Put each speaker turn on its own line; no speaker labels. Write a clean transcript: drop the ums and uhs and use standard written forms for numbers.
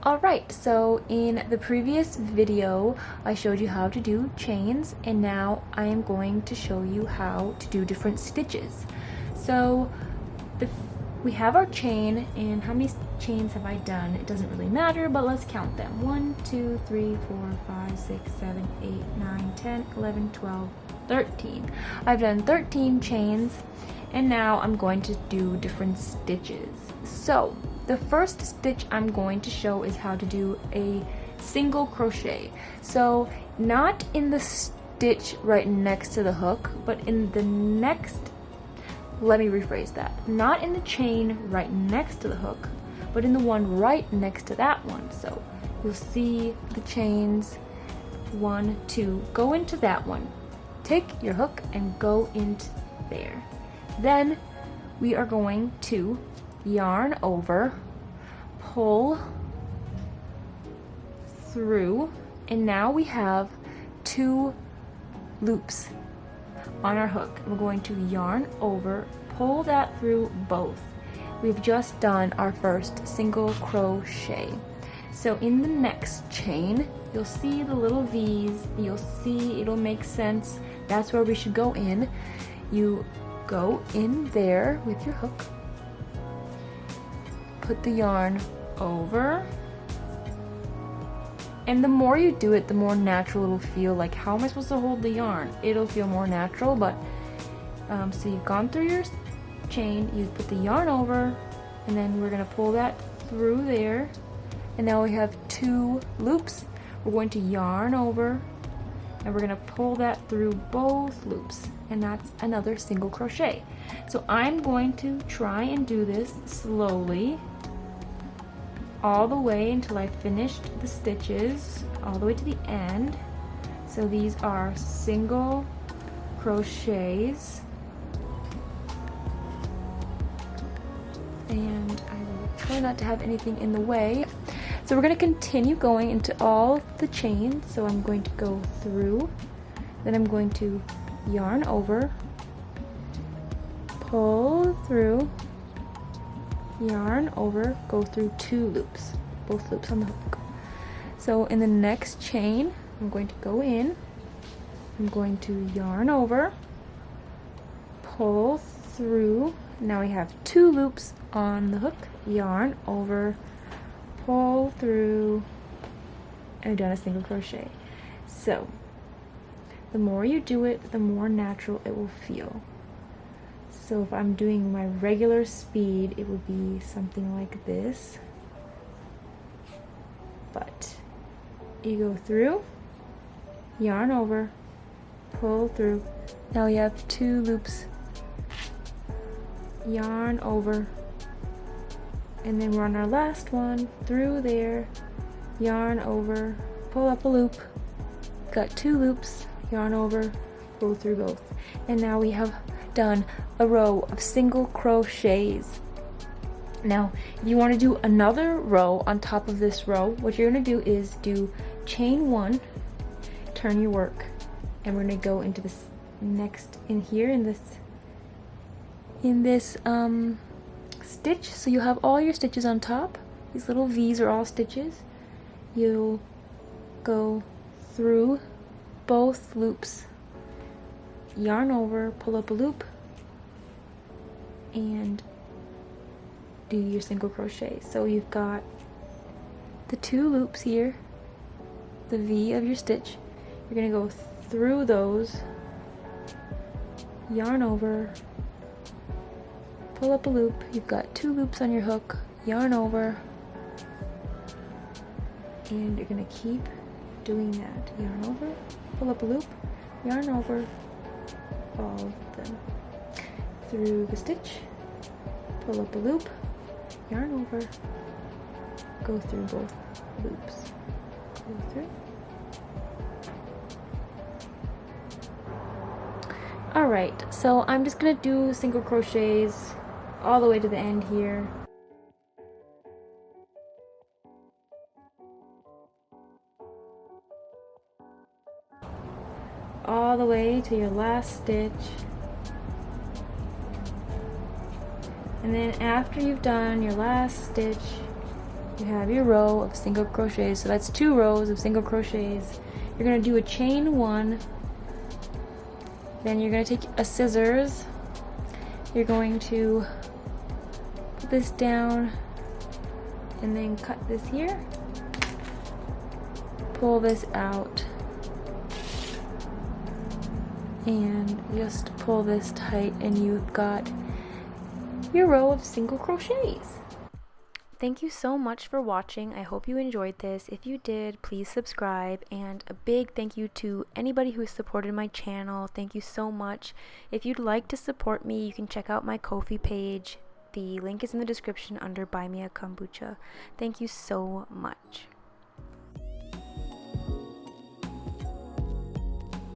Alright, so in the previous video I showed you how to do chains, and now I am going to show you how to do different stitches. So we have our chain, and how many chains have I done? It doesn't really matter, but let's count them. 1, 2, 3, 4, 5, 6, 7, 8, 9, 10, 11, 12, 13. I've done 13 chains, and now I'm going to do different stitches. So the first stitch I'm going to show is how to do a single crochet. So not in the stitch right next to the hook, but in the next, let me rephrase that, not in the chain right next to the hook, but in the one right next to that one. So you'll see the chains 1, 2, go into that one, take your hook and go into there. Then we are going to yarn over, pull through, and now we have 2 loops on our hook. We're going to yarn over, pull that through both. We've just done our first single crochet. So in the next chain, you'll see the little V's, you'll see it'll make sense. That's where we should go in. You go in there with your hook, put the yarn over, and the more you do it, the more natural it'll feel. Like, how am I supposed to hold the yarn? It'll feel more natural, but so you've gone through your chain, you put the yarn over, and then we're gonna pull that through there, and now we have 2 loops. We're going to yarn over, and we're gonna pull that through both loops, and that's another single crochet. So I'm going to try and do this slowly all the way until I finished the stitches all the way to the end. So these are single crochets, and I will try not to have anything in the way. So we're going to continue going into all the chains. So I'm going to go through, then I'm going to yarn over, pull through, yarn over, go through 2 loops, both loops on the hook. So in the next chain, I'm going to go in, I'm going to yarn over, pull through. Now we have 2 loops on the hook, yarn over, pull through, and we've done a single crochet. So the more you do it, the more natural it will feel. So if I'm doing my regular speed, it would be something like this. But you go through, yarn over, pull through. Now we have 2 loops, yarn over, and then we're on our last one, through there, yarn over, pull up a loop, got 2 loops, yarn over, pull through both. And now we have done a row of single crochets. Now if you want to do another row on top of this row, what you're going to do is do chain 1, turn your work, and we're going to go into this next in here in this stitch. So you have all your stitches on top. These little V's are all stitches. You'll go through both loops, yarn over, pull up a loop, and do your single crochet. So you've got the 2 loops here, the V of your stitch. You're going to go through those, yarn over, pull up a loop. You've got 2 loops on your hook, yarn over, and you're going to keep doing that. Yarn over, pull up a loop, yarn over, all of them through the stitch, pull up a loop, yarn over, go through both loops, go through. Alright, so I'm just gonna do single crochets all the way to the end here. All the way to your last stitch, and then after you've done your last stitch, you have your row of single crochets. So that's 2 rows of single crochets. You're going to do a chain 1, then you're going to take a scissors, you're going to put this down and then cut this here, pull this out, and just pull this tight, and you've got your row of single crochets. Thank you so much for watching. I hope you enjoyed this. If you did, please subscribe, and a big thank you to anybody who has supported my channel. Thank you so much. If you'd like to support me, you can check out my Ko-fi page. The link is in the description under Buy Me A Kombucha. Thank you so much.